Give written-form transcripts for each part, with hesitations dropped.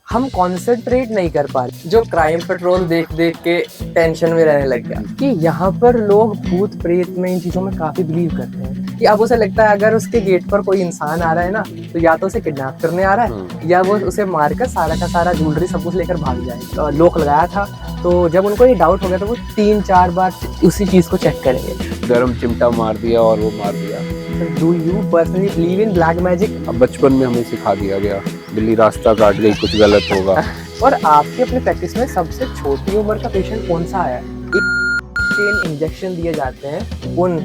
हम कॉन्सेंट्रेट नहीं कर पा रहे। जो क्राइम पेट्रोल देख देख के टेंशन में रहने लग गया कि यहाँ पर लोग भूत प्रेत में, इन चीजों में काफी बिलीव करते हैं कि अब उसे लगता है अगर उसके गेट पर कोई इंसान आ रहा है ना, तो या तो उसे किडनैप करने आ रहा है या वो उसे मारकर सारा का सारा ज्वेलरी सब कुछ लेकर भाग जाए। लॉक लगाया था, तो जब उनको ये डाउट हो गया तो वो 3-4 बार उसी चीज को चेक करेंगे। गरम चिमटा मार दिया और वो मार दिया। Do you personally believe in black magic? अब बचपन में हमें सिखा दिया गया, बिल्ली रास्ता काट गई, कुछ गलत होगा। और आपके अपने प्रैक्टिस में सबसे छोटी उम्र का पेशेंट कौन सा आया? इंजेक्शन दिए जाते हैं उन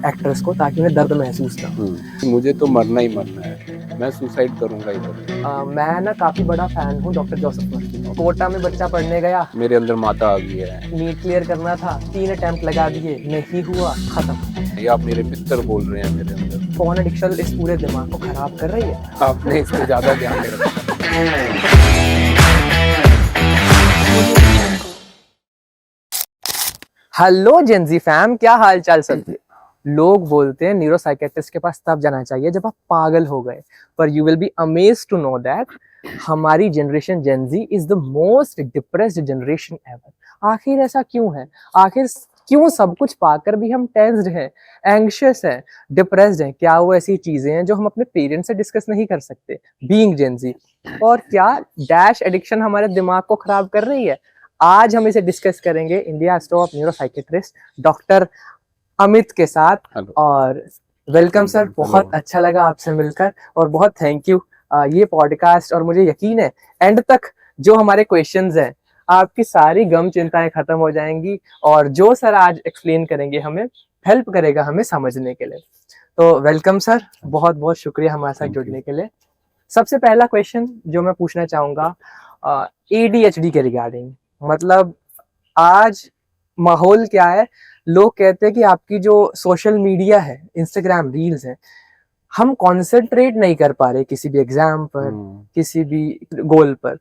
एक्टर्स को ताकि उन्हें दर्द महसूस ना हो। मुझे तो मरना ही मरना है, मैं सुसाइड करूंगा इधर। मैं ना काफी बड़ा फैन हूँ डॉक्टर जोसेफ मर्फी का। कोटा में बच्चा पढ़ने गया, मेरे अंदर माता आ गई है। नीट क्लियर करना था, 3 अटेम्प्ट लगा दिए, नहीं हुआ, खत्म। ये आप मेरे पितर बोल रहे हैं मेरे अंदर। फोन एडिक्शन इस पूरे दिमाग को खराब कर रही है। आपने इस पे ज्यादा ध्यान नहीं रखा। हेलो जेनजी फैम, क्या हाल चाल सब? लोग बोलते हैं न्यूरो साइकेट्रिस्ट के पास तब जाना चाहिए जब आप पागल हो गए, पर you will be amazed to know that हमारी generation gen z is the most depressed generation ever. आखिर ऐसा क्यों है? आखिर क्यों सब कुछ पाकर भी हम टेंस्ड हैं, एंग्शियस हैं, डिप्रेस्ड हैं? क्या वो ऐसी चीजें हैं जो हम अपने पेरेंट्स से डिस्कस नहीं कर सकते बीइंग जेनजी? और क्या डैश एडिक्शन हमारे दिमाग को खराब कर रही है? आज हम इसे डिस्कस करेंगे India top neuro psychiatrist doctor Amit के साथ। और वेलकम सर, बहुत अच्छा लगा आपसे मिलकर और बहुत थैंक यू। ये पॉडकास्ट, और मुझे यकीन है एंड तक जो हमारे क्वेश्चंस हैं आपकी सारी गम चिंताएं खत्म हो जाएंगी, और जो सर आज एक्सप्लेन करेंगे हमें हेल्प करेगा हमें समझने के लिए। तो वेलकम सर, बहुत बहुत शुक्रिया हमारे साथ जुड़ने के लिए। सबसे पहला क्वेश्चन जो मैं पूछना चाहूँगा ADHD के रिगार्डिंग, मतलब आज माहौल क्या है? लोग कहते हैं कि आपकी जो सोशल मीडिया है, इंस्टाग्राम रील्स है, हम कॉन्सेंट्रेट नहीं कर पा रहे किसी भी एग्जाम पर, किसी भी गोल पर।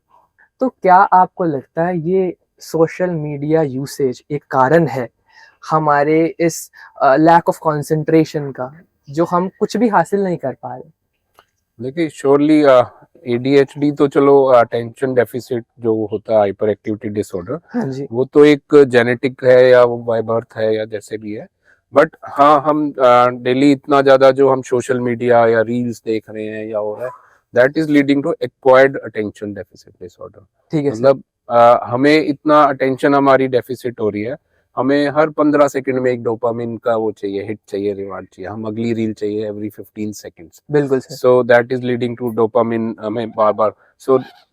तो क्या आपको लगता है ये सोशल मीडिया यूसेज एक कारण है हमारे इस लैक ऑफ कंसंट्रेशन का, जो हम कुछ भी हासिल नहीं कर पा रहे? देखिए, श्योरली ADHD तो चलो अटेंशन डेफिसिट जो होता है, हाइपर एक्टिविटी डिसऑर्डर, हाँ जी, वो तो एक जेनेटिक है या वो बाय बर्थ है या जैसे भी है। बट हाँ, हम डेली इतना ज्यादा जो हम सोशल मीडिया या रील्स देख रहे हैं या हो रहा है, that is leading to acquired attention deficit disorder. ठीक है। मतलब हमें इतना अटेंशन हमारी डेफिसिट हो रही है, हमें हर 15 सेकंड में एक डोपामिन का वो चाहिए, हिट चाहिए, रिवार्ड चाहिए, हम अगली रील चाहिए एवरी 15 सेकंड्स। बिल्कुल sir. So that is leading to dopamine, हमें बार बार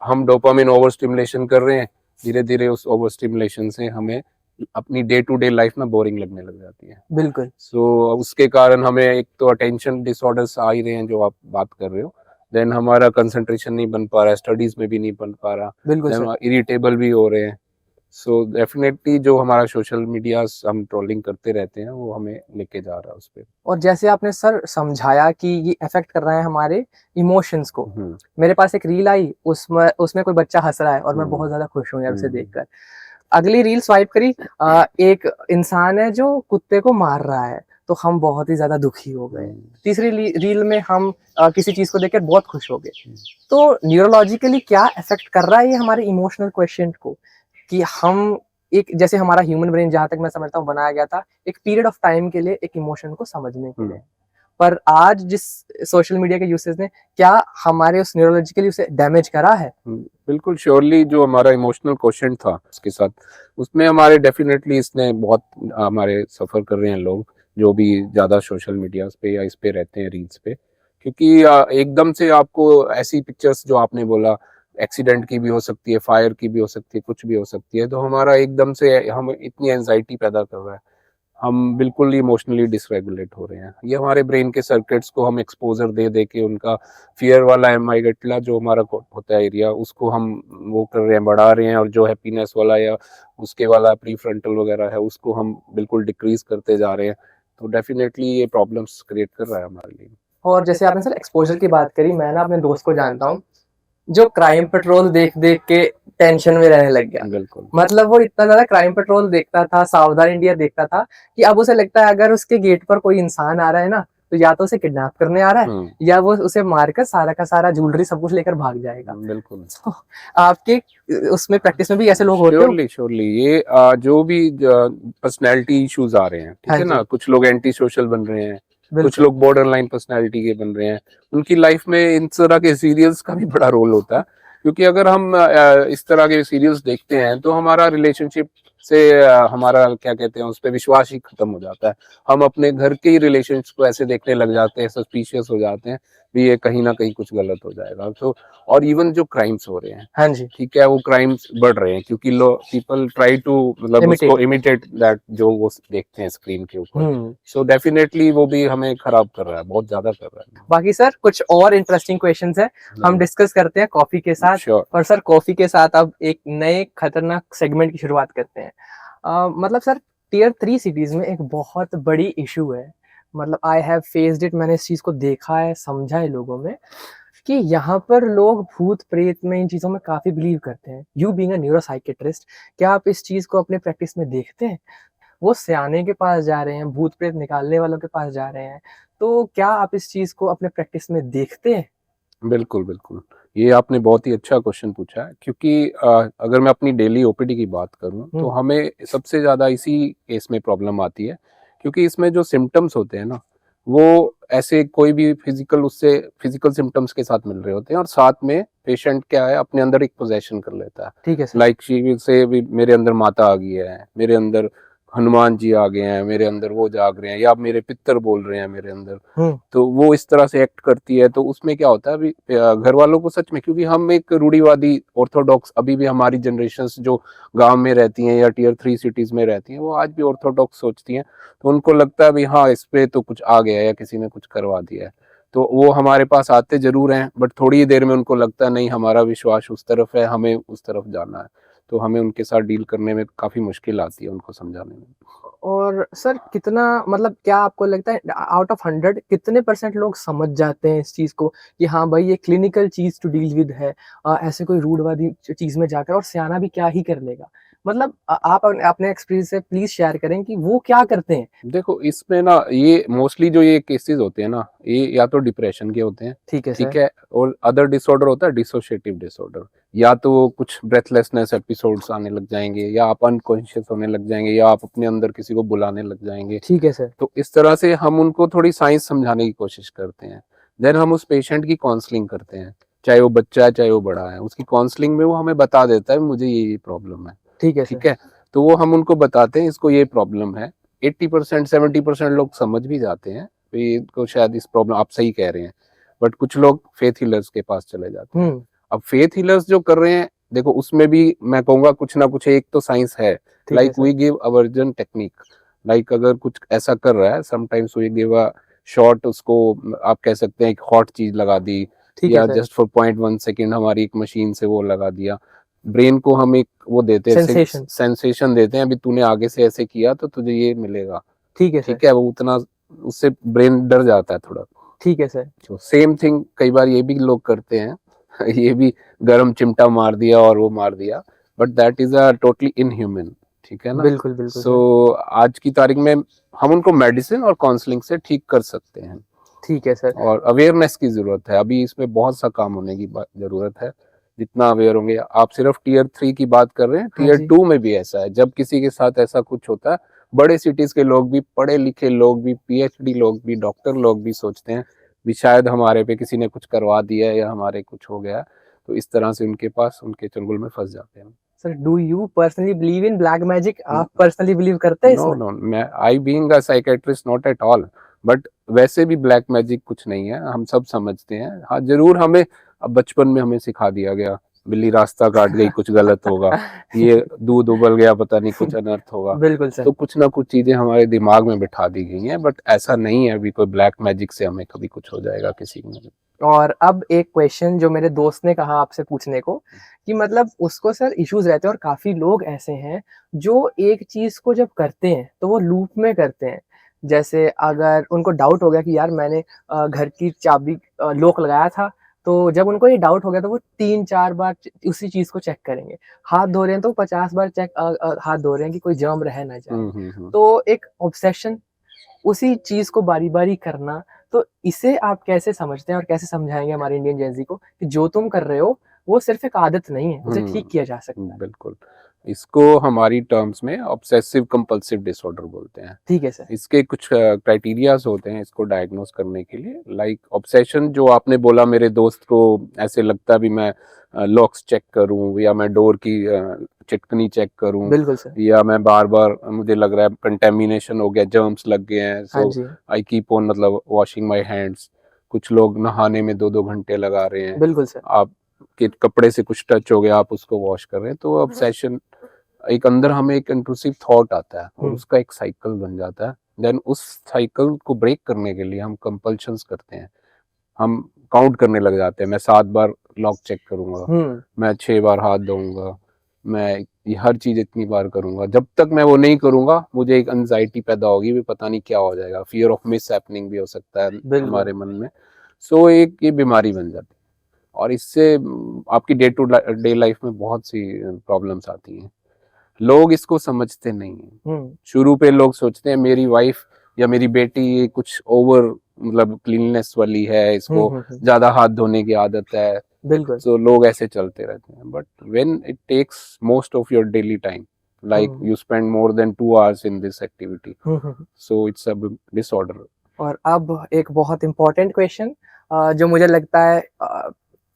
हम डोपामिन ओवर स्टिमुलेशन कर रहे हैं, धीरे धीरे उस ओवर स्टिमुलेशन से हमें अपनी डे टू डे लाइफ में बोरिंग लगने लग जाती है। बिल्कुल। सो उसके कारण हमें एक तो अटेंशन डिसऑर्डर्स आ ही रहे हैं जो आप बात कर रहे हो, देन हमारा कंसंट्रेशन नहीं बन पा रहा है, स्टडीज में भी नहीं बन पा रहा, बिल्कुल, इरिटेबल भी हो रहे हैं। सो डेफिनेटली जो हमारा सोशल मीडिया हम ट्रोलिंग करते रहते हैं वो हमें लेके जा रहा है उस पे। और जैसे आपने सर समझाया कि ये अफेक्ट कर रहा है हमारे इमोशंस को, मेरे पास एक रील आई, उसमें कोई बच्चा हंस रहा है और मैं बहुत ज्यादा खुश हूँ यार उसे देखकर। अगली रील स्वाइप करी, एक इंसान है जो कुत्ते को मार रहा है, तो हम बहुत ही ज्यादा दुखी हो गए। तीसरी रील में हम किसी चीज को देखकर बहुत खुश हो गए। तो न्यूरोलॉजिकली क्या अफेक्ट कर रहा है ये हमारे इमोशनल क्वेश्चन को, कि हम एक, जैसे हमारा ह्यूमन ब्रेन जहां तक मैं समझता हूँ बनाया गया था एक पीरियड ऑफ टाइम के लिए एक इमोशन को समझने के लिए, पर आज जिस सोशल मीडिया के यूसेज ने क्या हमारे उस न्यूरोलॉजिकली उसे डैमेज करा है? बिल्कुल श्योरली, जो हमारा इमोशनल क्वेश्चन था उसके साथ, उसमें हमारे डेफिनेटली इसने बहुत हमारे सफर कर रहे हैं लोग जो भी ज्यादा सोशल मीडिया पे या इस पे रहते हैं, रील्स पे, क्योंकि एकदम से आपको ऐसी पिक्चर्स जो आपने बोला, एक्सीडेंट की भी हो सकती है, फायर की भी हो सकती है, कुछ भी हो सकती है, तो हमारा एकदम से हम इतनी एंजाइटी पैदा कर रहा है, हम बिल्कुल इमोशनली डिसरेगुलेट हो रहे हैं। ये हमारे ब्रेन के सर्किट्स को हम एक्सपोजर दे दे के उनका फियर वाला एमाइगडला जो हमारा होता है एरिया, उसको हम वो कर रहे हैं, बढ़ा रहे हैं, और जो हैप्पीनेस वाला या उसके वाला प्रीफ्रंटल वगैरह है उसको हम बिल्कुल डिक्रीज करते जा रहे हैं। तो डेफिनेटली ये प्रॉब्लम्स क्रिएट कर रहा है हमारे लिए। और जैसे आपने सर एक्सपोजर की बात करी, मैं ना अपने दोस्त को जानता हूँ जो क्राइम पेट्रोल देख देख के टेंशन में रहने लग गया। बिल्कुल, मतलब वो इतना ज्यादा क्राइम पेट्रोल देखता था, सावधान इंडिया देखता था, कि अब उसे लगता है अगर उसके गेट पर कोई इंसान आ रहा है ना, तो या तो उसे किडनैप करने आ रहा है या वो उसे मारकर सारा का सारा ज्वेलरी सब कुछ लेकर भाग जाएगा। बिल्कुल। तो आपके उसमें प्रैक्टिस में भी ऐसे लोग होते हो? श्योरली श्योरली, ये जो भी पर्सनैलिटी इश्यूज आ रहे हैं, ठीक हाँ है ना, जी। कुछ लोग एंटी सोशल बन रहे हैं, कुछ बिल्कुल। लोग बॉर्डर लाइन पर्सनैलिटी के बन रहे हैं, उनकी लाइफ में इन तरह के सीरियल्स का भी बड़ा रोल होता है। क्योंकि अगर हम इस तरह के सीरियल्स देखते हैं तो हमारा रिलेशनशिप से हमारा क्या कहते हैं उस पर विश्वास ही खत्म हो जाता है। हम अपने घर के ही रिलेशनशिप को ऐसे देखने लग जाते हैं, सस्पिशियस हो जाते हैं भी ये कहीं ना कहीं कुछ गलत हो जाएगा। तो और इवन जो क्राइम्स हो रहे हैं, हाँ जी। ठीक है, वो क्राइम्स बढ़ रहे हैं क्योंकि पीपल ट्राई टू मतलब उसको इमिटेट दैट जो वो देखते हैं स्क्रीन के ऊपर। सो डेफिनेटली वो भी हमें खराब कर रहा है, बहुत ज्यादा कर रहा है। बाकी सर कुछ और इंटरेस्टिंग क्वेश्चंस है, हम डिस्कस करते हैं कॉफी के साथ। Sure. और सर कॉफी के साथ अब एक नए खतरनाक सेगमेंट की शुरुआत करते हैं। मतलब सर टियर 3 सिटीज में एक बहुत बड़ी इशू है, मतलब आई हैव फेस्ड इट, मैंने इस चीज को देखा है, समझा है लोगों में, कि यहाँ पर लोग भूत प्रेत में इन चीजों में काफी बिलीव करते हैं। यू बीइंग अ न्यूरोसाइकेट्रिस्ट, क्या आप इस चीज को अपने प्रैक्टिस में देखते हैं? वो सयाने के पास जा रहे हैं, भूत प्रेत निकालने वालों के पास जा रहे हैं, तो क्या आप इस चीज को अपने प्रैक्टिस में देखते हैं? बिल्कुल बिल्कुल, ये आपने बहुत ही अच्छा क्वेश्चन पूछा है। क्योंकि अगर मैं अपनी डेली ओपीडी की बात करूं तो हमें सबसे ज्यादा इसी केस में प्रॉब्लम आती है, क्योंकि इसमें जो सिम्टम्स होते हैं ना, वो ऐसे कोई भी फिजिकल सिम्टम्स के साथ मिल रहे होते हैं और साथ में पेशेंट क्या है अपने अंदर एक पोजेशन कर लेता है। ठीक है sir. Like she will say भी मेरे अंदर माता आ गई है, मेरे अंदर हनुमान जी आ गए हैं, मेरे अंदर वो जाग रहे हैं, या मेरे पितर बोल रहे हैं मेरे अंदर। तो वो इस तरह से एक्ट करती है। तो उसमें क्या होता है, अभी घर वालों को सच में, क्योंकि हम एक रूढ़िवादी ऑर्थोडॉक्स, अभी भी हमारी जनरेशन जो गांव में रहती हैं या टियर 3 सिटीज में रहती हैं, वो आज भी ऑर्थोडॉक्स सोचती हैं। तो उनको लगता है भी हाँ इस पे तो कुछ आ गया है या किसी ने कुछ करवा दिया है। तो वो हमारे पास आते जरूर हैं, बट थोड़ी ही देर में उनको लगता है नहीं हमारा विश्वास उस तरफ है, हमें उस तरफ जाना है। तो हमें उनके साथ डील करने में काफी मुश्किल आती है, उनको समझाने में। और सर कितना, मतलब क्या आपको लगता है आउट ऑफ 100 कितने % लोग समझ जाते हैं इस चीज को कि हाँ भाई ये क्लिनिकल चीज टू डील विद है, ऐसे कोई रूढ़वादी चीज में जाकर, और सियाना भी क्या ही कर लेगा? मतलब आप अपने एक्सपीरियंस से प्लीज शेयर करें कि वो क्या करते हैं। देखो इसमें ना, ये मोस्टली जो ये केसेस होते हैं ना, ये या तो डिप्रेशन के होते हैं, ठीक है ठीक सर। है, और अदर डिसऑर्डर होता है डिसोशिएटिव डिसऑर्डर, या तो कुछ ब्रेथलेसनेस एपिसोड्स आने लग जाएंगे, या आप अनकॉन्शियस होने लग जाएंगे, या आप अपने अंदर किसी को बुलाने लग जाएंगे। ठीक है सर। तो इस तरह से हम उनको थोड़ी साइंस समझाने की कोशिश करते हैं। देन हम उस पेशेंट की काउंसलिंग करते हैं, चाहे वो बच्चा है चाहे वो बड़ा है। उसकी काउंसलिंग में वो हमें बता देता है मुझे ये प्रॉब्लम है, ठीक है ठीक सर। है। तो वो हम उनको बताते हैं इसको ये प्रॉब्लम है। 80% 70% लोग समझ भी जाते हैं तो इनको शायद इस प्रॉब्लम, आप सही कह रहे हैं, बट कुछ लोग फेथ हीलर्स के पास चले जाते हैं। अब फेथ हीलर्स जो कर रहे हैं, देखो उसमें भी मैं कहूंगा कुछ ना कुछ एक तो साइंस है। Like we give aversion technique, like अगर कुछ ऐसा कर रहा है, sometimes we give a shot, उसको आप कह सकते हैं एक हॉट चीज लगा दी, या जस्ट फॉर 0.1 सेकेंड हमारी एक मशीन से वो लगा दिया। ब्रेन को हम एक वो देते हैं, सेंसेशन देते हैं, अभी तूने आगे से ऐसे किया तो तुझे ये मिलेगा, ठीक है ठीक है। वो उतना, उससे ब्रेन डर जाता है थोड़ा, ठीक है सर। तो सेम थिंग कई बार ये भी लोग करते हैं ये भी गरम चिमटा मार दिया और वो मार दिया, but that is a totally inhuman, ठीक है ना। बिल्कुल बिल्कुल। सो आज की तारीख में हम उनको मेडिसिन और काउंसलिंग से ठीक कर सकते हैं। ठीक है सर। और अवेयरनेस की जरूरत है, अभी इसमें बहुत सा काम होने की जरूरत है। जितना अवेयर होंगे, आप सिर्फ टियर 3 की बात कर रहे हैं, टियर 2 में भी ऐसा है। जब किसी के साथ ऐसा कुछ होता है, बड़े सिटीज के लोग भी, पढ़े लिखे लोग भी, पीएचडी लोग भी, डॉक्टर लोग भी सोचते हैं भी शायद हमारे पे किसी ने कुछ करवा दिया है या हमारे कुछ हो गया। तो इस तरह से उनके पास, उनके चंगुल में फंस जाते हैं। Sir do you personally believe in black magic? आप पर्सनली बिलीव करते हैं नो इसमें? नो, मैं I being a psychiatrist not at all, but वैसे भी ब्लैक मैजिक कुछ नहीं है, हम सब समझते हैं। हाँ जरूर, हमें अब बचपन में हमें सिखा दिया गया बिल्ली रास्ता काट गई कुछ गलत होगा, ये दूध उबल गया पता नहीं कुछ अनर्थ होगा। बिल्कुल सर। तो कुछ ना कुछ चीजें हमारे दिमाग में बिठा दी गई हैं, बट ऐसा नहीं है अभी कोई ब्लैक मैजिक से हमें कभी कुछ हो जाएगा किसी में। और अब एक क्वेश्चन जो मेरे दोस्त ने कहा आपसे पूछने को, कि मतलब उसको सर इश्यूज रहते हैं, और काफी लोग ऐसे हैं जो एक चीज को जब करते हैं तो वो लूप में करते हैं। जैसे अगर उनको डाउट हो गया कि यार मैंने घर की चाबी लॉक लगाया था, तो जब उनको ये डाउट हो गया तो वो 3-4 बार उसी चीज को चेक करेंगे। हाथ धो रहे हैं तो 50 बार हाथ धो रहे हैं कि कोई जर्म रह ना जाए। तो एक ऑब्सेशन, उसी चीज को बारी बारी करना, तो इसे आप कैसे समझते हैं और कैसे समझाएंगे हमारे इंडियन जेंजी को कि जो तुम कर रहे हो वो सिर्फ एक आदत नहीं है, उसे ठीक किया जा सकता है? बिल्कुल। इसको हमारी टर्म्स में ऑब्सेसिव कंपल्सिव डिसऑर्डर बोलते हैं। ठीक है सर। इसके कुछ क्राइटेरियाज होते हैं इसको डायग्नोस करने के लिए। लाइक ऑब्सेशन, जो आपने बोला, मेरे दोस्त को ऐसे लगता भी मैं लॉक्स चेक करूं या मैं डोर की चिटकनी चेक करूं, बिल्कुल सर। या मैं बार बार मुझे लग रहा है कंटेमिनेशन हो गया, जर्म्स लग गए हैं, हाँ सो जी। आई कीप ऑन मतलब वॉशिंग माय हैंड्स। कुछ लोग नहाने में 2-2 घंटे लगा रहे हैं। बिल्कुल सर। आप के कपड़े से कुछ टच हो गया, आप उसको वॉश कर रहे हैं। तो ऑब्सेशन, एक अंदर हमें एक इंट्रूसिव थॉट आता है और उसका एक साइकिल बन जाता है। देन उस साइकिल को ब्रेक करने के लिए हम कंपल्शंस करते हैं। हम काउंट करने लग जाते हैं, मैं 7 बार लॉक चेक करूंगा, मैं 6 बार हाथ धोऊंगा, मैं ये हर चीज इतनी बार करूंगा। जब तक मैं वो नहीं करूंगा मुझे एक एंजाइटी पैदा होगी, भी पता नहीं क्या हो जाएगा। फियर ऑफ मिस हैपनिंग भी हो सकता है हमारे मन में। सो एक ये बीमारी बन जाती है और इससे आपकी डे टू डे लाइफ में बहुत सी प्रॉब्लम्स आती हैं। लोग इसको समझते नहीं है। शुरू पे लोग सोचते हैं मेरी वाइफ या मेरी बेटी कुछ ओवर मतलब क्लीननेस वाली है, इसको ज्यादा हाथ धोने की आदत है, बिल्कुल। तो लोग ऐसे चलते रहते हैं। But when it takes most of your daily time, like you spend more than 2 hours in this activity, so it's a disorder. और अब एक बहुत इम्पोर्टेंट क्वेश्चन जो मुझे लगता है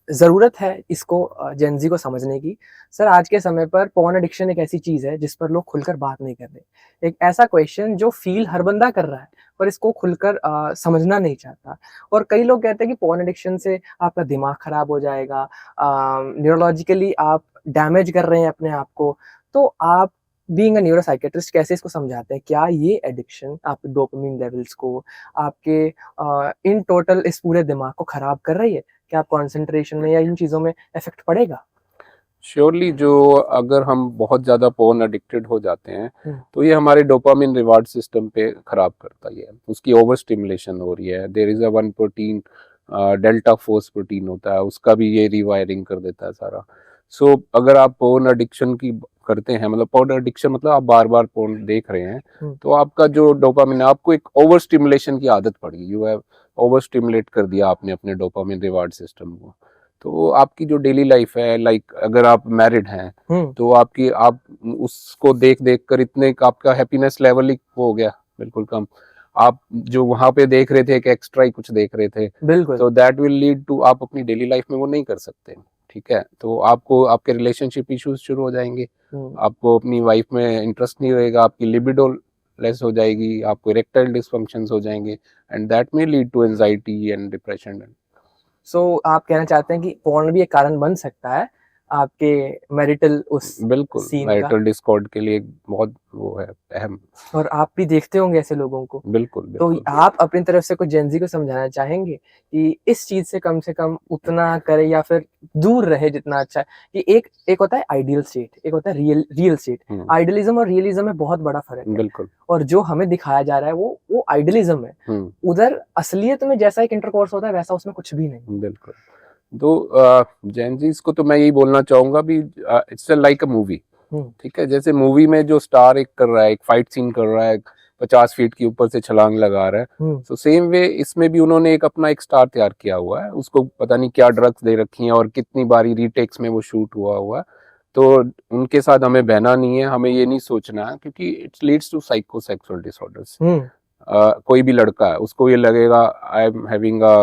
ज़रूरत है इसको जेनजी को समझने की। सर, आज के समय पर पॉर्न एडिक्शन एक ऐसी चीज़ है जिस पर लोग खुलकर बात नहीं कर रहे। एक ऐसा क्वेश्चन जो फील हर बंदा कर रहा है पर इसको खुलकर समझना नहीं चाहता। और कई लोग कहते हैं कि पॉर्न एडिक्शन से आपका दिमाग खराब हो जाएगा, न्यूरोलॉजिकली आप डैमेज कर रहे हैं अपने आप को। तो आप बीइंग अ न्यूरोसाइकियाट्रिस्ट कैसे इसको समझाते हैं? क्या ये एडिक्शन आपके डोपामिन लेवल्स को, आपके इन टोटल इस पूरे दिमाग को खराब कर रही है? क्या आप कंसंट्रेशन में या इन चीज़ों में इफेक्ट पड़ेगा? श्योरली, जो अगर हम बहुत ज़्यादा पोर्न एडिक्टेड हो जाते हैं तो ये हमारे डोपामिन रिवार्ड सिस्टम पे खराब करता ही है। उसकी ओवर स्टिमुलेशन हो रही है। There is a one protein, delta force protein होता है, उसका भी ये रिवायरिंग कर देता है सारा। सो अगर आप पोर्न एडिक्शन की करते हैं, मतलब पोर्न एडिक्शन मतलब आप बार बार पोर्न देख रहे हैं, तो आपका जो डोपामिन है, आपको एक ओवर स्टिमुलेशन की आदत पड़ गई। यू हैव ओवर स्टिमुलेट कर दिया आपने अपने डोपामिन रिवार्ड सिस्टम को। तो आपकी जो डेली लाइफ है, लाइक अगर आप मैरिड हैं तो आपकी आप उसको देख देख कर इतने आपका हैप्पीनेस लेवल ही हो गया बिल्कुल कम। आप जो वहां पे देख रहे थे एक एक्स्ट्रा ही कुछ देख रहे थे, बिल्कुल। तो दैट विल लीड टू, आप अपनी डेली लाइफ में वो नहीं कर सकते। ठीक है, तो आपको आपके रिलेशनशिप इश्यूज शुरू हो जाएंगे, आपको अपनी वाइफ में इंटरेस्ट नहीं रहेगा, आपकी लिबिडो लेस हो जाएगी, आपको इरेक्टाइल डिसफंक्शंस हो जाएंगे, and that may lead to anxiety and depression. So आप कहना चाहते हैं कि पोर्न भी एक कारण बन सकता है आपके मैरिटल उस बिल्कुल, सीन का? मैरिटल डिस्कॉर्ड के लिए बहुत वो है अहम। और आप भी देखते होंगे ऐसे लोगों को। बिल्कुल, तो बिल्कुल। आप अपनी तरफ से कुछ जेनजी को समझाना चाहेंगे कि इस चीज से कम उतना करे या फिर दूर रहे जितना अच्छा है? कि एक होता है आइडियल स्टेट, एक होता है रियल स्टेट। आइडियलिज्म और रियलिज्म में बहुत बड़ा फर्क है। बिल्कुल। और जो हमें दिखाया जा रहा है वो आइडियलिज्म है। उधर असलियत में जैसा एक इंटरकोर्स होता है वैसा उसमें कुछ भी नहीं। बिल्कुल। तो जेनजीज को तो मैं यही बोलना चाहूंगा भी, इट्स लाइक अ मूवी। ठीक है, जैसे मूवी में जो स्टार एक कर रहा है, एक फाइट सीन कर रहा है, 50 फीट के ऊपर से छलांग लगा रहा है, तो सेम वे इसमें भी उन्होंने एक अपना एक स्टार तैयार किया हुआ है। उसको पता नहीं क्या ड्रग्स दे रखी हैं और कितनी बारी रीटेक्स में वो शूट हुआ है। तो उनके साथ हमें बहना नहीं है, हमें ये नहीं सोचना है, क्योंकि it's leads to psychosexual disorders. कोई भी लड़का है, उसको ये लगेगा I am having a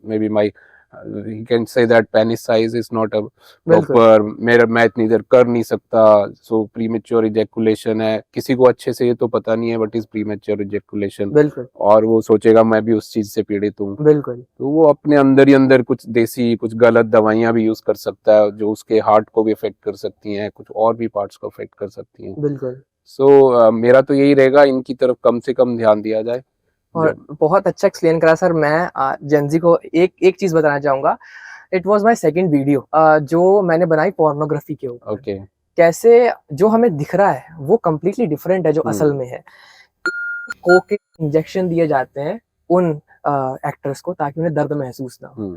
maybe my he can say that penis size is not a proper, मेरा मैं इतनी देर कर नहीं सकता, so premature ejaculation है। किसी को अच्छे से ये तो पता नहीं है what is premature ejaculation, और वो सोचेगा मैं भी उस चीज से पीड़ित हूँ। तो वो अपने अंदर ही अंदर कुछ देसी कुछ गलत दवाइयां भी यूज कर सकता है जो उसके हार्ट को भी अफेक्ट कर सकती हैं, कुछ और भी पार्ट्स को अफेक्ट कर सकती हैं। सो मेरा तो यही रहेगा, इनकी तरफ कम से कम ध्यान दिया जाए। और बहुत अच्छा एक्सप्लेन करा सर। मैं जेनजी को एक चीज बताना चाहूंगा। It was my second video जो मैंने बनाई पोर्नोग्राफी के ऊपर। ओके। कैसे जो हमें दिख रहा है वो कम्प्लीटली डिफरेंट है जो असल में है। कोक के इंजेक्शन दिए जाते हैं उन एक्टर्स को ताकि उन्हें दर्द महसूस ना हो।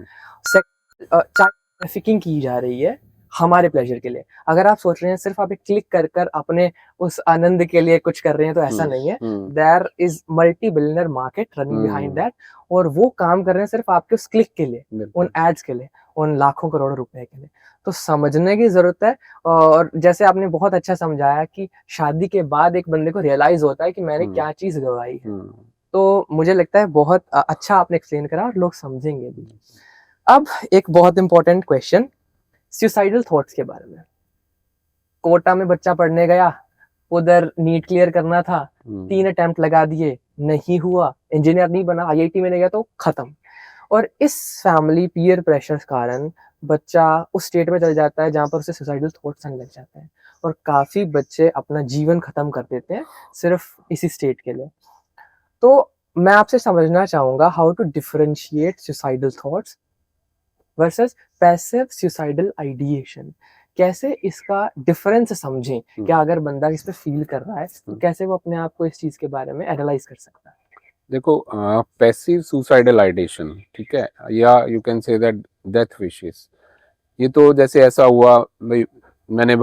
ट्रैफिकिंग की जा रही है हमारे प्लेजर के लिए। अगर आप सोच रहे हैं सिर्फ आप एक क्लिक कर कर अपने उस आनंद के लिए कुछ कर रहे हैं तो ऐसा नहीं है। There is multi billionaire market running behind that, और वो काम कर रहे हैं सिर्फ आपके उस क्लिक के लिए, उन एड्स के लिए, उन लाखों करोड़ों रुपए के लिए। तो समझने की जरूरत है। और जैसे आपने बहुत अच्छा समझाया कि शादी के बाद एक बंदे को रियलाइज होता है कि मैंने क्या चीज गवाई है। तो मुझे लगता है बहुत अच्छा आपने एक्सप्लेन करा और लोग समझेंगे भी। अब एक बहुत इंपॉर्टेंट क्वेश्चन, सुसाइडल थॉट्स के बारे में। कोटा में बच्चा पढ़ने गया, उधर नीट क्लियर करना था, 3 अटेम्प्ट लगा दिए, नहीं हुआ, इंजीनियर नहीं बना, आईआईटी में नहीं गया तो खत्म। और इस फैमिली पीयर प्रेशर कारण बच्चा उस स्टेट में चल जाता है जहां पर उसे सुसाइडल थॉट्स आने लग जाते हैं, और काफी बच्चे अपना जीवन खत्म कर देते हैं सिर्फ इसी स्टेट के लिए। तो मैं आपसे समझना चाहूंगा how to differentiate suicidal thoughts versus passive suicidal ideation. कैसे इसका डिफरेंस समझें, क्या अगर बंदा इस पे फील कर रहा है तो कैसे वो अपने आप को इस चीज के बारे में एनालाइज कर सकता है। देखो, पैसिव सुसाइडल आइडिएशन, ठीक है, या you can say that death wishes, ये तो जैसे ऐसा हुआ भाई, मैं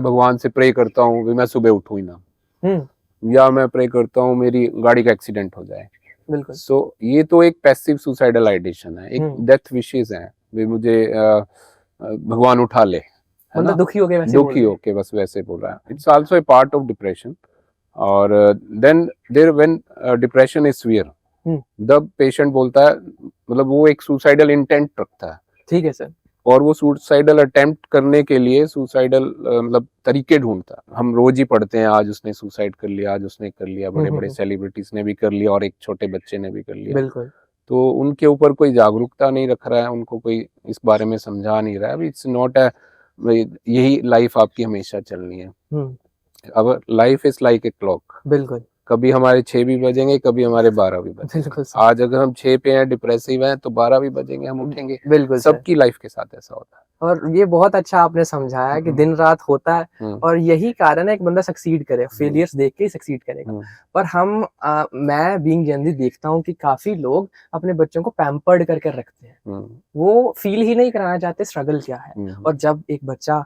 भगवान से प्रे करता हूँ कि मैं सुबह उठूं ही ना, या मैं प्रे करता हूँ मेरी गाड़ी का एक्सीडेंट हो जाए। बिल्कुल। सो ये तो एक पैसिव सुसाइडल आइडिएशन है, एक डेथ विशेस है, भाई मुझे भगवान उठा ले, मतलब दुखी होके बस वैसे बोल रहा है। It's also a part of depression. और then there when depression is severe, the patient बोलता है, मतलब वो एक सुसाइडल इंटेंट रखता है, ठीक है सर, और वो सुसाइडल अटेम्प्ट करने के लिए सुसाइडल मतलब तरीके ढूंढता है। हम रोज ही पढ़ते हैं, आज उसने सुसाइड कर लिया, आज उसने कर लिया, बड़े बड़े सेलिब्रिटीज ने भी कर लिया और एक छोटे बच्चे ने भी कर लिया। बिल्कुल। तो उनके ऊपर कोई जागरूकता नहीं रख रहा है, उनको कोई इस बारे में समझा नहीं रहा है। इट्स नॉट अ, यही लाइफ आपकी हमेशा चलनी है। अब life is like a clock, बिल्कुल, कभी हमारे 6 भी बजेंगे, कभी हमारे 12 भी बजेंगे। बिल्कुल। आज अगर हम 6 पे हैं, डिप्रेसिव हैं, तो 12 भी बजेंगे, हम उठेंगे। बिल्कुल, सबकी लाइफ के साथ ऐसा होता है। और ये बहुत अच्छा आपने समझाया कि दिन रात होता है, और यही कारण है एक बंदा सक्सीड करे, फेलियर्स देख के ही सक्सीड करेगा। पर मैं बीइंग जेन देखता हूँ कि काफी लोग अपने बच्चों को पैम्पर्ड करके रखते हैं, वो फील ही नहीं कराना चाहते स्ट्रगल क्या है। और जब एक बच्चा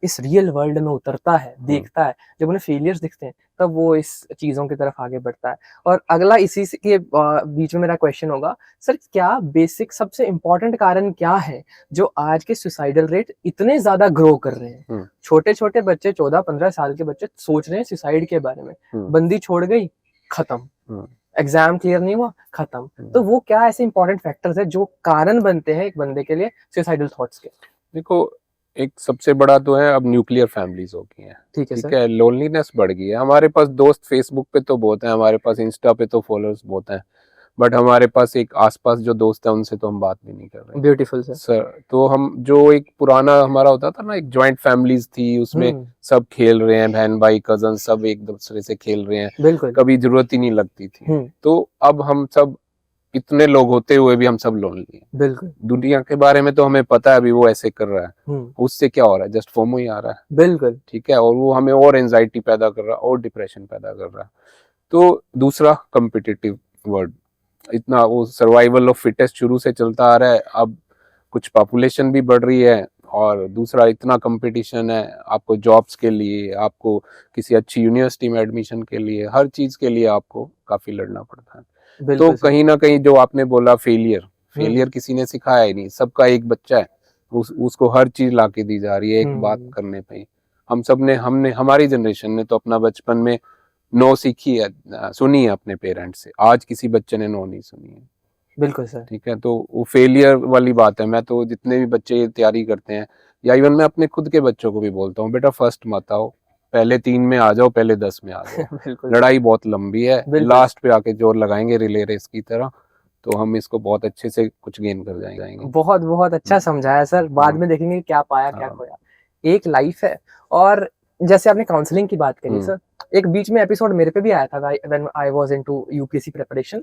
इस रियल वर्ल्ड में उतरता है, देखता है, जब उन्हें फेलियर्स दिखते हैं, तब वो इस चीजों की तरफ आगे बढ़ता है। और अगला इसी के बीच में मेरा क्वेश्चन होगा, सर क्या बेसिक सबसे इम्पोर्टेंट कारण क्या है जो आज के सुसाइडल रेट इतने ज्यादा ग्रो कर रहे हैं? छोटे छोटे बच्चे, 14-15 साल के बच्चे सोच रहे हैं सुसाइड के बारे में, बंदी छोड़ गई, खत्म, एग्जाम क्लियर नहीं हुआ, खत्म। तो वो क्या ऐसे इंपॉर्टेंट फैक्टर्स है जो कारण बनते हैं एक बंदे के लिए सुसाइडल थॉट्स के? देखो, एक सबसे बड़ा तो है, अब न्यूक्लियर फैमिलीज हो गई हैं, ठीक है, लोनलीनेस बढ़ गई है। हमारे पास दोस्त फेसबुक पे तो बहुत हैं, हमारे पास इंस्टा पे तो फॉलोअर्स बहुत हैं, बट हमारे पास एक आसपास जो दोस्त है उनसे तो हम बात भी नहीं कर रहे। Beautiful sir. तो हम जो एक पुराना हमारा होता था ना, एक जॉइंट फैमिलीज थी, उसमें सब खेल रहे हैं, बहन भाई कजन सब एक दूसरे से खेल रहे हैं, बिल्कुल, कभी जरूरत ही नहीं लगती थी। तो अब हम सब इतने लोग होते हुए भी हम सब लोनली हैं। बिल्कुल, दुनिया के बारे में तो हमें पता है अभी वो ऐसे कर रहा है, उससे क्या हो रहा है, जस्ट फोमो ही आ रहा है। बिल्कुल, ठीक है, और वो हमें और एंजाइटी पैदा कर रहा है और डिप्रेशन पैदा कर रहा है। तो दूसरा कम्पिटिटिव वर्ड, इतना वो सर्वाइवल ऑफ फिटेस्ट शुरू से चलता आ रहा है, अब कुछ पॉपुलेशन भी बढ़ रही है, और दूसरा इतना कंपटीशन है आपको जॉब्स के लिए, आपको किसी अच्छी यूनिवर्सिटी में एडमिशन के लिए, हर चीज के लिए आपको काफी लड़ना पड़ता है। तो कहीं ना कहीं जो आपने बोला फेलियर किसी ने सिखाया ही नहीं, सबका एक बच्चा है, उसको हर चीज लाके दी जा रही है एक बात करने पे। हम सब ने हमारी जनरेशन ने तो अपना बचपन में नो सीखी है, सुनी है अपने पेरेंट्स से, आज किसी बच्चे ने नो नहीं सुनी है। बिल्कुल सर। ठीक है, तो वो फेलियर वाली बात है। मैं तो जितने भी बच्चे तैयारी करते हैं, या इवन मैं अपने खुद के बच्चों को भी बोलता हूँ, बेटा फर्स्ट मत आओ, पहले 3 में आ जाओ, पहले 10 में आ जाओ। लड़ाई बहुत लंबी है, लास्ट पे आके जोर लगाएंगे रिले रेस की तरह, तो हम इसको बहुत अच्छे से कुछ गेन कर जाएंगे। बहुत बहुत अच्छा समझाया सर, बाद में देखेंगे क्या पाया क्या खोया। एक लाइफ है, और जैसे आपने काउंसलिंग की बात करी सर, एक बीच में एपिसोड मेरे पे भी आया था when I was into UPSC preparation.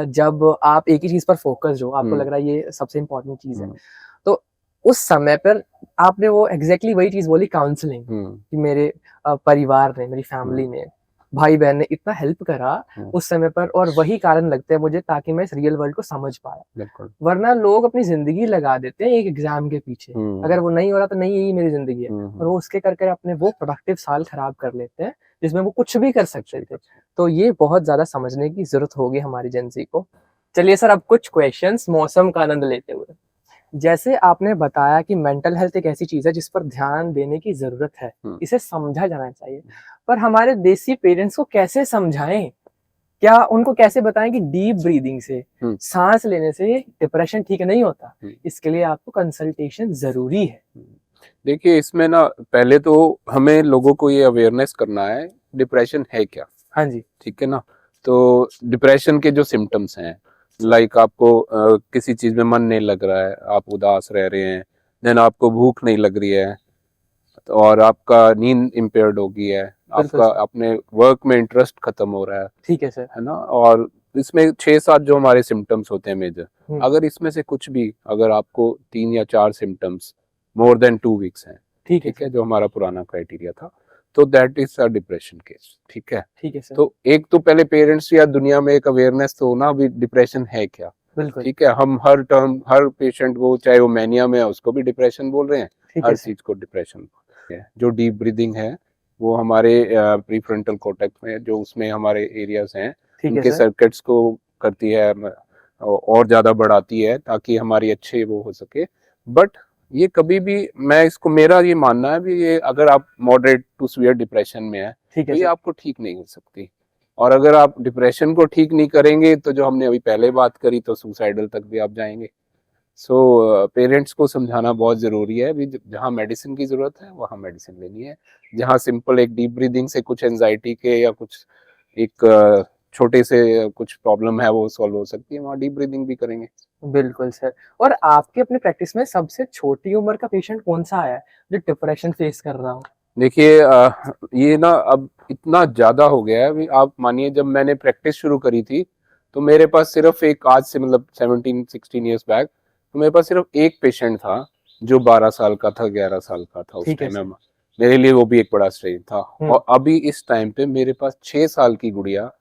जब आप एक ही चीज पर फोकस हो, आपको लग रहा है ये सबसे इम्पोर्टेंट चीज है, तो उस समय पर आपने वो एग्जैक्टली वही चीज बोली, काउंसलिंग, कि मेरे परिवार ने, मेरी फैमिली ने भाई बहन ने इतना हेल्प करा हम्म। उस समय पर, और वही कारण लगते हैं मुझे ताकि मैं इस रियल वर्ल्ड को समझ पाया। बिल्कुल। वरना लोग अपनी जिंदगी लगा देते हैं एक एग्जाम के पीछे, अगर वो नहीं हो रहा तो नहीं, यही मेरी जिंदगी है, और वो उसके करके अपने वो प्रोडक्टिव साल खराब कर लेते हैं जिसमें वो कुछ भी कर सकते थे। तो ये बहुत ज्यादा समझने की जरूरत होगी हमारी जेंजी को। चलिए सर, अब कुछ क्वेश्चंस मौसम का आनंद लेते हुए। जैसे आपने बताया कि मेंटल हेल्थ एक ऐसी चीज है जिस पर ध्यान देने की जरूरत है, इसे समझा जाना चाहिए, पर हमारे देसी पेरेंट्स को कैसे समझाएं? क्या उनको कैसे बताएं कि डीप ब्रीदिंग से, सांस लेने से डिप्रेशन ठीक नहीं होता? इसके लिए आपको कंसल्टेशन जरूरी है। देखिए, इसमें ना पहले तो हमें लोगों को ये अवेयरनेस करना है डिप्रेशन है क्या। हाँ जी। ठीक है ना। तो डिप्रेशन के जो सिम्टम्स हैं, लाइक आपको किसी चीज में मन नहीं लग रहा है, आप उदास रह रहे हैं, देन आपको भूख नहीं लग रही है, और आपका नींद इम्पेयर्ड हो गई है, आपका अपने वर्क में इंटरेस्ट खत्म हो रहा है। ठीक है सर। है ना। और इसमें 6-7 जो हमारे सिम्टम्स होते हैं मेजर, अगर इसमें से कुछ भी, अगर आपको 3 या 4 सिम्टम्स मोर देन 2 वीक्स हैं, ठीक है, जो हमारा पुराना क्राइटेरिया था, तो that is a depression case. ठीक है। ठीक है सर। तो एक तो पहले पेरेंट्स या दुनिया में एक अवेयरनेस तो होना भी डिप्रेशन है क्या। बिल्कुल। ठीक है। हम हर टर्म, हर पेशेंट को, चाहे वो मैनिया में है, उसको भी डिप्रेशन बोल रहे हैं, हर चीज को डिप्रेशन है। जो डीप ब्रीदिंग है वो हमारे प्रीफ्रंटल कॉर्टेक्स में, जो उसमें हमारे एरियाज हैं, उनके सर्किट्स को करती है और ज्यादा बढ़ाती है ताकि हमारी अच्छे वो हो सके। बट ये कभी भी, मैं इसको, मेरा ये मानना है भी, ये अगर आप मॉडरेट टू सीवियर डिप्रेशन में है तो ये आपको ठीक नहीं हो सकती। और अगर आप डिप्रेशन को ठीक नहीं करेंगे तो जो हमने अभी पहले बात करी, तो सुसाइडल तक भी आप जाएंगे। सो पेरेंट्स को समझाना बहुत ज़रूरी है भी, जहाँ मेडिसिन की ज़रूरत है वहाँ मेडिसिन लेनी है। जहाँ सिंपल एक डीप ब्रीदिंग से कुछ एंजाइटी के या कुछ एक छोटे से कुछ प्रॉब्लम है वो सॉल्व हो सकती है, वहाँ डीप ब्रीदिंग भी करेंगे। बिल्कुल सर। और आपके अपने प्रैक्टिस में सबसे छोटी उम्र का पेशेंट कौन सा आया है जो डिप्रेशन फेस कर रहा हो? देखिए, ये ना अब इतना ज़्यादा हो गया है। अभी आप मानिए, जब मैंने प्रैक्टिस शुरू करी थी तो मेरे पास सिर्फ एक, आज से मतलब 17-16 ईयर्स बैक, तो मेरे पास सिर्फ एक पेशेंट था जो 12 साल का था, 11 साल का था उस टाइम में। मेरे लिए वो भी एक बड़ा स्ट्रेन था। और अभी इस टाइम पे मेरे पास 6 साल की गुड़िया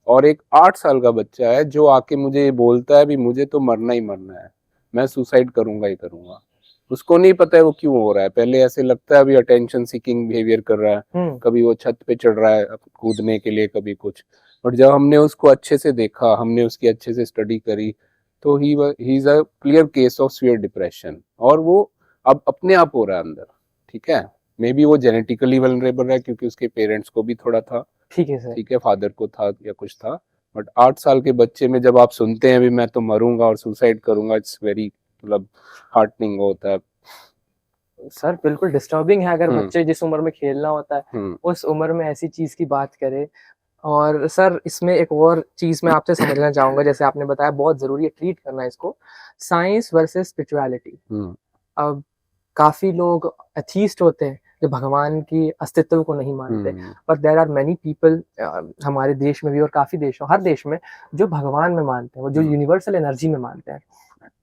और एक 8 साल का बच्चा है जो आके मुझे बोलता है भी मुझे तो मरना ही मरना है, मैं सुसाइड करूंगा ही करूंगा। उसको नहीं पता है वो क्यों हो रहा है। पहले ऐसे लगता है अभी अटेंशन सीकिंग बिहेवियर कर रहा है, कभी वो छत पे चढ़ रहा है कूदने के लिए, कभी कुछ। बट जब हमने उसको अच्छे से देखा, हमने उसकी अच्छे से स्टडी करी, तो he is a clear case of severe depression. और वो अब अपने आप हो रहा है अंदर। ठीक है। मे बी वो जेनेटिकली वल्नरेबल है क्योंकि उसके पेरेंट्स को भी थोड़ा था। ठीक है सर। ठीक है, फादर को था या कुछ था। बट 8 साल के बच्चे में जब आप सुनते हैं भी मैं तो मरूंगा और सुसाइड करूंगा, इट्स वेरी, मतलब हार्टनिंग होता है सर। बिल्कुल डिस्टर्बिंग है अगर बच्चे जिस उम्र में खेलना होता है उस उम्र में ऐसी चीज की बात करे। और सर, इसमें एक और चीज मैं आपसे समझना चाहूंगा, जैसे आपने बताया बहुत जरूरी है ट्रीट करना इसको, साइंस वर्सेस स्पिरिचुअलिटी। अब काफी लोग एथीस्ट होते हैं जो भगवान की अस्तित्व को नहीं मानते, पर देयर आर मेनी पीपल हमारे देश में भी और काफी देशों, हर देश में, जो भगवान में मानते हैं, वो जो यूनिवर्सल एनर्जी में मानते हैं।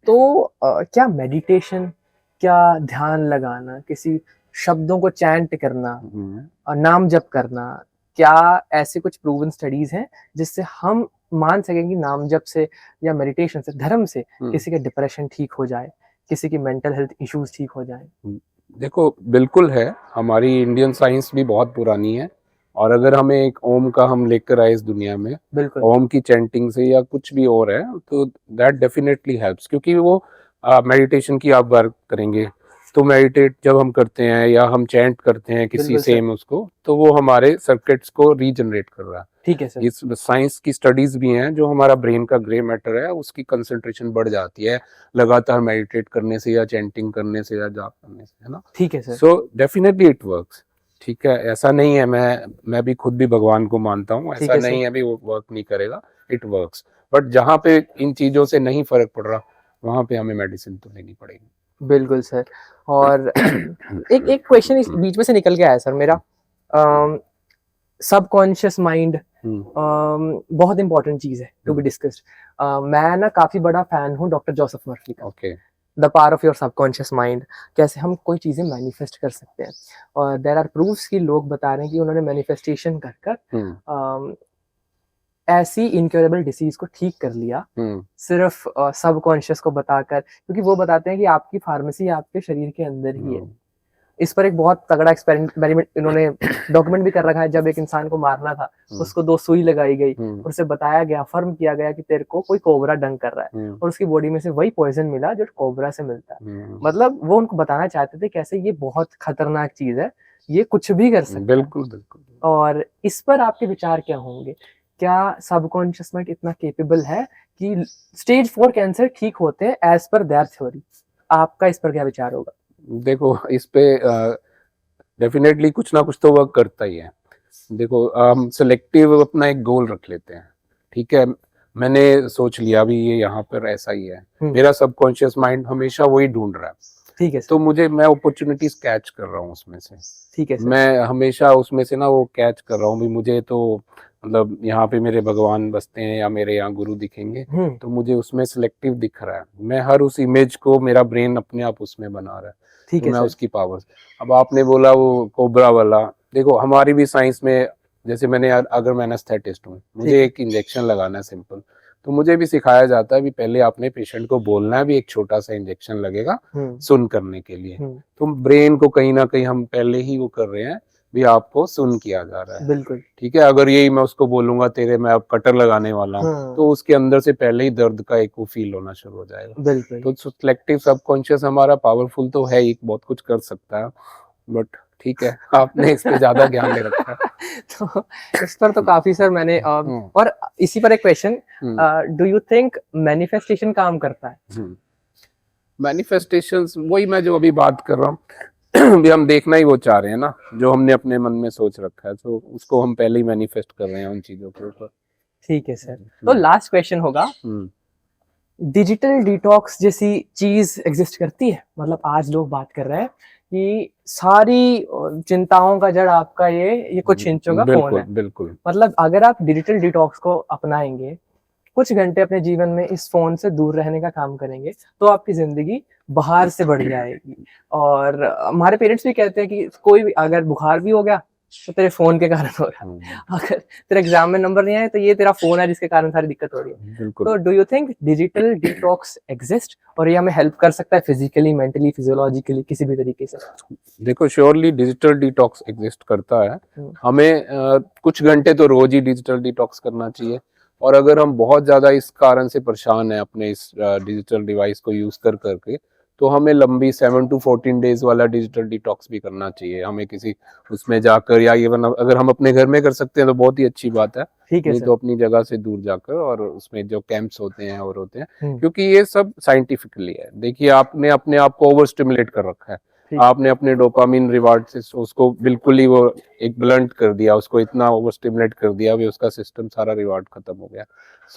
तो क्या मेडिटेशन, क्या ध्यान लगाना, किसी शब्दों को चैंट करना और नाम जप करना, क्या ऐसे कुछ प्रूवन स्टडीज हैं जिससे हम मान सकें कि नाम जप से या मेडिटेशन से, धर्म से किसी का डिप्रेशन ठीक हो जाए, किसी की मेंटल हेल्थ इश्यूज ठीक हो जाए? देखो, बिल्कुल है। हमारी इंडियन साइंस भी बहुत पुरानी है, और अगर हमें एक ओम का हम लेकर आए इस दुनिया में, ओम की चैंटिंग से या कुछ भी और है, तो दैट डेफिनेटली हेल्प्स। क्योंकि वो मेडिटेशन की आप बात करेंगे तो मेडिटेट जब हम करते हैं या हम चैंट करते हैं किसी सेम उसको, तो वो हमारे सर्किट्स को रीजनरेट कर रहा है। ठीक है सर। इस साइंस की स्टडीज भी हैं, जो हमारा ब्रेन का ग्रे मैटर है उसकी कंसंट्रेशन बढ़ जाती है लगातार मेडिटेट करने से या चैंटिंग करने से या जाप करने से, है ना। ठीक है sir. So definitely it works. ठीक है, ऐसा नहीं है, मैं भी खुद भी भगवान को मानता हूँ, ऐसा नहीं है भी वो वर्क नहीं करेगा, इट वर्क्स। बट जहाँ पे इन चीजों से नहीं फर्क पड़ रहा वहां पे हमें मेडिसिन तो लेनी पड़ेगी। बिल्कुल सर। और एक क्वेश्चन इस बीच में से निकल के आया सर मेरा। सबकॉन्शियस माइंड बहुत इंपॉर्टेंट चीज है टू बी डिस्कस्ड। मैं ना काफी बड़ा फैन हूँ डॉक्टर जोसेफ मर्फी का। Okay. The power of your subconscious mind, कैसे हम कोई चीज़ें मैनिफेस्ट कर सकते हैं। और देयर आर प्रूफ्स कि लोग बता रहे हैं कि उन्होंने मैनिफेस्टेशन कर कर ऐसी इनक्योरेबल डिसीज को ठीक कर लिया, सिर्फ सबकॉन्शियस को बताकर, क्योंकि वो बताते हैं कि आपकी फार्मेसी आपके शरीर के अंदर ही है। इस पर एक बहुत तगड़ा एक्सपेरिमेंट इन्होंने डॉक्यूमेंट भी कर रखा है। जब एक इंसान को मारना था, उसको 2 सुई लगाई गई और उसे बताया गया, फर्म किया गया कि तेरे को कोई कोबरा डंग कर रहा है, और उसकी बॉडी में से वही पॉइजन मिला जो कोबरा से मिलता है। मतलब वो उनको बताना चाहते थे कैसे ये बहुत खतरनाक चीज है, ये कुछ भी कर सकता है। बिल्कुल बिल्कुल। और इस पर आपके विचार क्या होंगे? क्या सबकॉन्शियस माइंड इतना केपेबल है कि स्टेज 4 कैंसर ठीक होते हैं एज पर देयर थ्योरी? आपका इस पर क्या विचार होगा? देखो, इस पे डेफिनेटली कुछ ना कुछ तो वर्क करता ही है। देखो, हम सिलेक्टिव अपना एक गोल रख लेते हैं, ठीक है, मैंने सोच लिया अभी ये यहाँ पर ऐसा ही है, मेरा सबकॉन्शियस माइंड हमेशा वही ढूंढ रहा है, ठीक है, तो मैं अपॉर्चुनिटीज कैच कर रहा हूँ उसमें से, ठीक है, मैं हमेशा उसमें से ना वो कैच कर रहा हूँ भी मुझे तो मतलब यहाँ पे मेरे भगवान बसते हैं या मेरे यहाँ गुरु दिखेंगे, तो मुझे उसमें सिलेक्टिव दिख रहा है, मैं हर उस इमेज को मेरा ब्रेन अपने आप उसमें बना रहा है, ठीक तो है मैं सर। उसकी पावर। अब आपने बोला वो कोबरा वाला, देखो हमारी भी साइंस में, जैसे अगर मैं एनेस्थेटिस्ट हूँ, मुझे एक इंजेक्शन लगाना है सिंपल, तो मुझे भी सिखाया जाता है भी पहले आपने पेशेंट को बोलना है भी एक छोटा सा इंजेक्शन लगेगा सुन करने के लिए, तो ब्रेन को कहीं ना कहीं हम पहले ही वो कर रहे हैं भी आपको सुन किया जा रहा है। बिल्कुल, ठीक है, अगर यही मैं उसको बोलूंगा तेरे मैं अब कटर लगाने वाला हूँ, तो उसके अंदर से पहले ही दर्द का एक वो फील होना शुरू हो जाएगा। बिल्कुल। तो सिलेक्टिव सबकॉन्शियस हमारा पावरफुल तो है ही, बहुत कुछ कर सकता है, बट ठीक है, आपने इस पे ज्यादा ज्ञान ले रखा है। तो इस पर तो काफी सर मैंने और इसी पर एक question, do you think manifestation काम करता है? मैनिफेस्टेशंस वही मैं जो अभी बात कर रहा हूँ भी हम देखना ही वो चाह रहे हैं ना, जो हमने अपने मन में सोच रखा है, तो उसको हम पहले ही मैनिफेस्ट कर रहे हैं उन चीजों के ऊपर। ठीक है सर। तो लास्ट क्वेश्चन होगा, डिजिटल डिटॉक्स जैसी चीज एग्जिस्ट करती है? मतलब आज लोग बात कर रहे हैं कि सारी चिंताओं का जड़ आपका ये कुछ इंचों का फोन है। बिल्कुल। मतलब अगर आप डिजिटल डिटॉक्स को अपनाएंगे, कुछ घंटे अपने जीवन में इस फोन से दूर रहने का काम करेंगे, तो आपकी जिंदगी बाहर से बढ़ जाएगी। और हमारे पेरेंट्स भी कहते हैं कि कोई भी अगर बुखार भी हो गया तो तेरे फोन के कारण हो रहा है, अगर तेरे एग्जाम में नंबर नहीं आए तो ये तेरा फोन है जिसके कारण सारी दिक्कत हो रही है। तो do you think digital detox exist और ये हमें हेल्प कर सकता है फिजिकली, मेंटली, फिजियोलॉजिकली, किसी भी तरीके से? देखो, श्योरली डिजिटल डिटॉक्स एग्जिस्ट करता है, हमें कुछ घंटे तो रोज ही डिजिटल डिटॉक्स करना चाहिए, और अगर हम बहुत ज्यादा इस कारण से परेशान हैं अपने इस डिजिटल डिवाइस को यूज करके, तो हमें लंबी 7 to 14 डेज वाला डिजिटल डिटॉक्स भी करना चाहिए, हमें किसी उसमें जाकर, या इवन अगर हम अपने घर में कर सकते हैं तो बहुत ही अच्छी बात है, नहीं तो अपनी जगह से दूर जाकर, और उसमें जो कैंप्स होते हैं और होते हैं, क्योंकि ये सब साइंटिफिकली है। देखिए, आपने अपने आप को ओवर स्टिमुलेट कर रखा है, आपने अपने डोपामिन रिवार्ड से उसको बिल्कुल ही वो एक ब्लंट कर दिया, उसको इतना ओवर स्टिमुलेट कर दिया भी उसका सिस्टम सारा रिवार्ड खत्म हो गया।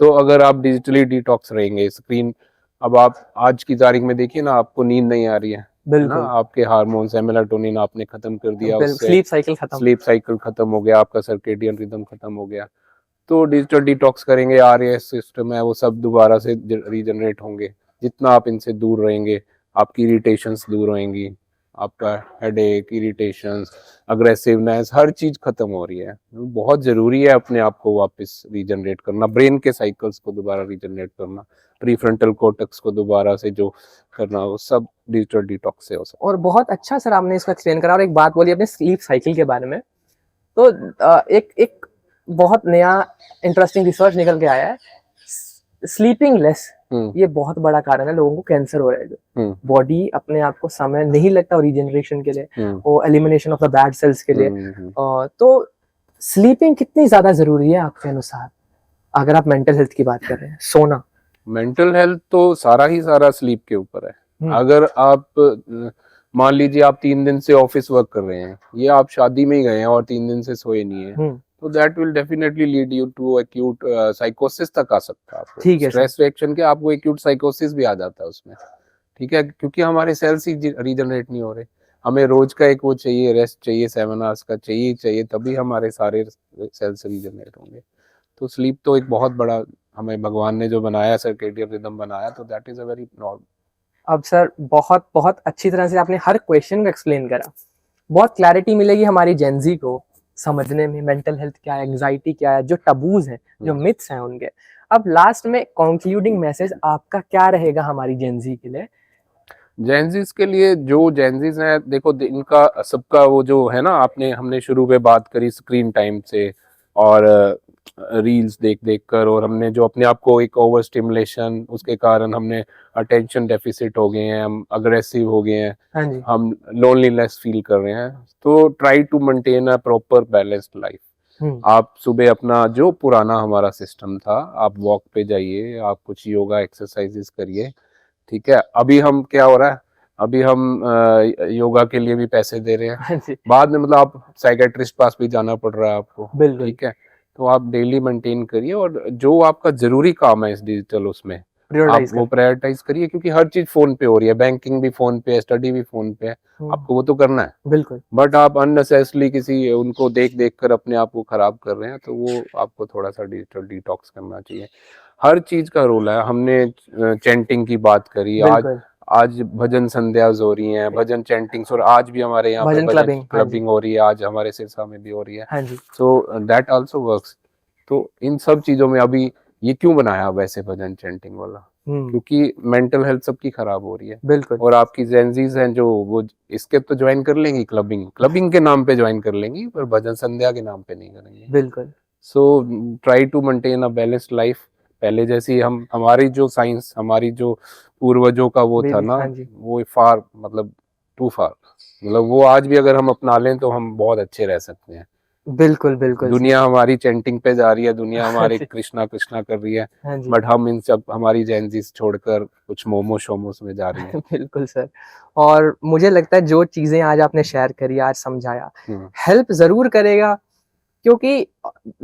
सो अगर आप डिजिटली डिटॉक्स रहेंगे, स्क्रीन, अब आप आज की तारीख में देखिए ना, आपको नींद नहीं आ रही है ना, आपके हार्मोन्स मेलाटोनिन आपने खत्म कर दिया, उससे स्लीप साइकिल खत्म हो गया, आपका सर्केडियन रिदम खत्म हो गया। तो डिजिटल डिटॉक्स करेंगे, आरएस सिस्टम है वो सब दोबारा से रीजनरेट होंगे, जितना आप इनसे दूर रहेंगे, आपकी इरिटेशंस दूर होंगी, आपका हेडेक, इरिटेशंस, अग्रेसिवनेस, हर चीज खत्म हो रही है। बहुत जरूरी है अपने आप को वापस रीजनरेट करना, ब्रेन के साइकिल्स को दोबारा रीजनरेट करना, प्रीफ्रंटल कॉर्टेक्स को दोबारा से जो करना, वो सब डिजिटल डिटॉक्स से हो सकता है। और बहुत अच्छा सर आपने इसको एक्सप्लेन करा। और एक बात बोली अपने स्लीप साइकिल के बारे में, तो एक बहुत नया इंटरेस्टिंग रिसर्च निकल के आया है, स्लीपिंग लेस ये बहुत बड़ा कारण है लोगों को कैंसर हो रहा है। जो बॉडी अपने आप को समय नहीं लगता रीजनरेशन के लिए, वो elimination of the bad cells के लिए। तो स्लीपिंग कितनी ज्यादा जरूरी है आपके अनुसार, अगर आप मेंटल हेल्थ की बात कर रहे हैं? सोना, मेंटल हेल्थ तो सारा स्लीप के ऊपर है। अगर आप मान लीजिए आप 3 दिन से ऑफिस वर्क कर रहे हैं, ये आप शादी में ही गए हैं और 3 दिन से सोए नहीं है, तो that will definitely lead you to acute साइकोसिस तक आ सकता है आपको। ठीक है, स्ट्रेस रिएक्शन के आपको एक्यूट साइकोसिस भी आ जाता है उसमें, ठीक है, क्योंकि हमारे सेल्स ही रीजनरेट नहीं हो रहे। हमें रोज का एक वो चाहिए, रेस्ट चाहिए, 7 आवर्स का चाहिए, तभी हमारे सारे सेल्स रीजनरेट होंगे। तो स्लीप तो एक बहुत बड़ा, हमें भगवान ने जो बनाया, सर्केडियन रिदम बनाया, तो दैट इज अ वेरी अब सर बहुत बहुत अच्छी तरह से आपने हर क्वेश्चन को एक्सप्लेन करा, बहुत क्लैरिटी मिलेगी हमारी जेंजी को समझने में मेंटल हेल्थ क्या है, एंग्जाइटी क्या है, जो टबूज हैं, जो मिथ्स हैं उनके। अब लास्ट में कंक्लूडिंग मैसेज आपका क्या रहेगा हमारी जेंजी के लिए? जेंजीज के लिए, जो जेंजीज हैं, देखो इनका सबका वो जो है ना, हमने शुरू में बात करी स्क्रीन टाइम से और रील्स देख देख कर, और हमने जो अपने आप को एक ओवर स्टिमुलेशन, उसके कारण हमने अटेंशन डेफिसिट हो गए हैं, हम अग्रेसिव हो गए हैं, हाँ जी। हम लोनलीनेस फील कर रहे हैं। तो try to maintain a proper balanced life. आप सुबह अपना जो पुराना हमारा सिस्टम था, आप वॉक पे जाइए, आप कुछ योगा एक्सरसाइजेस करिए, ठीक है। अभी हम क्या हो रहा है, अभी हम योगा के लिए भी पैसे दे रहे हैं, हाँ जी। बाद में मतलब आप साइकेट्रिस्ट पास भी जाना पड़ रहा है आपको, बिल्कुल। ठीक है। तो आप डेली मेंटेन करिए, और जो आपका जरूरी काम है इस डिजिटल उसमें आप प्रायोरिटाइज वो प्रायोरिटाइज करिए, क्योंकि हर चीज फोन पे हो रही है, बैंकिंग भी फोन पे है, स्टडी भी फोन पे है, आपको वो तो करना है। बिल्कुल। बट आप अननेसेसरली किसी उनको देख देख कर अपने आप को खराब कर रहे हैं, तो वो आपको थोड़ा सा डिजिटल डिटॉक्स करना चाहिए। हर चीज का रोल है। हमने चैंटिंग की बात करी, आज बिल्कुल। आज भजन संध्याज हो रही हैं, भजन चैंटिंग्स, और आज भी हमारे यहाँ पे भजन भजन क्लबिंग, हाँ जी। क्लबिंग हो रही है, आज हमारे सिरसा में भी हो रही है। हाँ जी। So that also works. तो इन सब चीजों में अभी ये क्यों बनाया वैसे भजन चैंटिंग वाला, क्योंकि मेंटल हेल्थ सबकी खराब हो रही है। बिल्कुल। और आपकी जेंजीज हैं जो वो इसके तो ज्वाइन कर लेंगी, क्लबिंग के नाम पे ज्वाइन कर लेंगी, पर भजन संध्या के नाम पे नहीं करेंगे। बिल्कुल। So try to maintain a balanced life. पहले जैसी हम हमारी जो साइंस, हमारी जो पूर्वजों का वो था ना, हाँ जी। वो फार मतलब टू फार, मतलब वो आज भी अगर हम अपना लें तो हम बहुत अच्छे रह सकते हैं। बिल्कुल बिल्कुल दुनिया हमारी चैंटिंग पे जा रही है, दुनिया हाँ हमारे जी। कृष्णा कृष्णा कर रही है, हाँ जी। बट हम इन सब हमारी जेंजीज छोड़कर कुछ मोमो शोमोस में जा रही हैं। बिल्कुल सर। और मुझे लगता है जो चीजें आज आपने शेयर करी, आज समझाया, हम्म, हेल्प जरूर करेगा, क्योंकि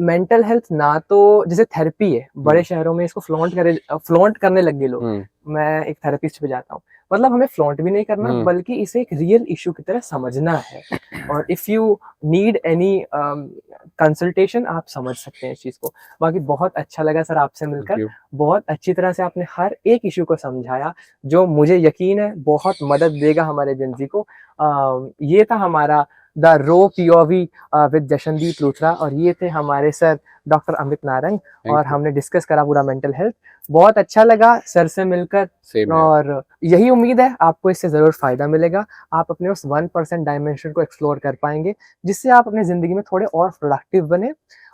मेंटल हेल्थ ना तो जैसे थेरेपी है, बड़े शहरों में इसको फ्लॉन्ट करने लग गए लोग। मैं एक थेरेपिस्ट पे जाता हूँ, मतलब हमें फ्लॉन्ट भी नहीं करना, बल्कि इसे एक रियल इशू की तरह समझना है। और if you need any consultation, आप समझ सकते हैं इस चीज को। बाकी बहुत अच्छा लगा सर आपसे मिलकर, बहुत अच्छी तरह से आपने हर एक इशू को समझाया, जो मुझे यकीन है बहुत मदद देगा हमारे जेंजी को। ये था हमारा the raw POV with Jashandeep Luthra, और ये थे हमारे सर डॉक्टर अमित नारंग, और हमने डिस्कस करा पूरा मेंटल हेल्थ। बहुत अच्छा लगा सर से मिलकर, और यही उम्मीद है आपको इससे जरूर फायदा मिलेगा। आप अपने उस 1% डायमेंशन को एक्सप्लोर कर पाएंगे, जिससे आप अपनी जिंदगी में थोड़े और प्रोडक्टिव बने,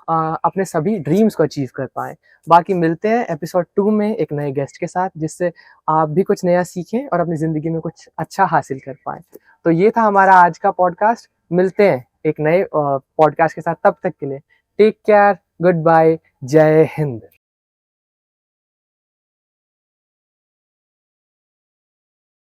अपने सभी ड्रीम्स को अचीव कर पाएं। बाकी मिलते हैं एपिसोड 2 में एक नए गेस्ट के साथ, जिससे आप भी कुछ नया सीखें और अपनी जिंदगी में कुछ अच्छा हासिल कर पाएं। तो ये था हमारा आज का पॉडकास्ट। मिलते हैं एक नए पॉडकास्ट के साथ, तब तक के लिए टेक केयर, गुड बाय, जय हिंद।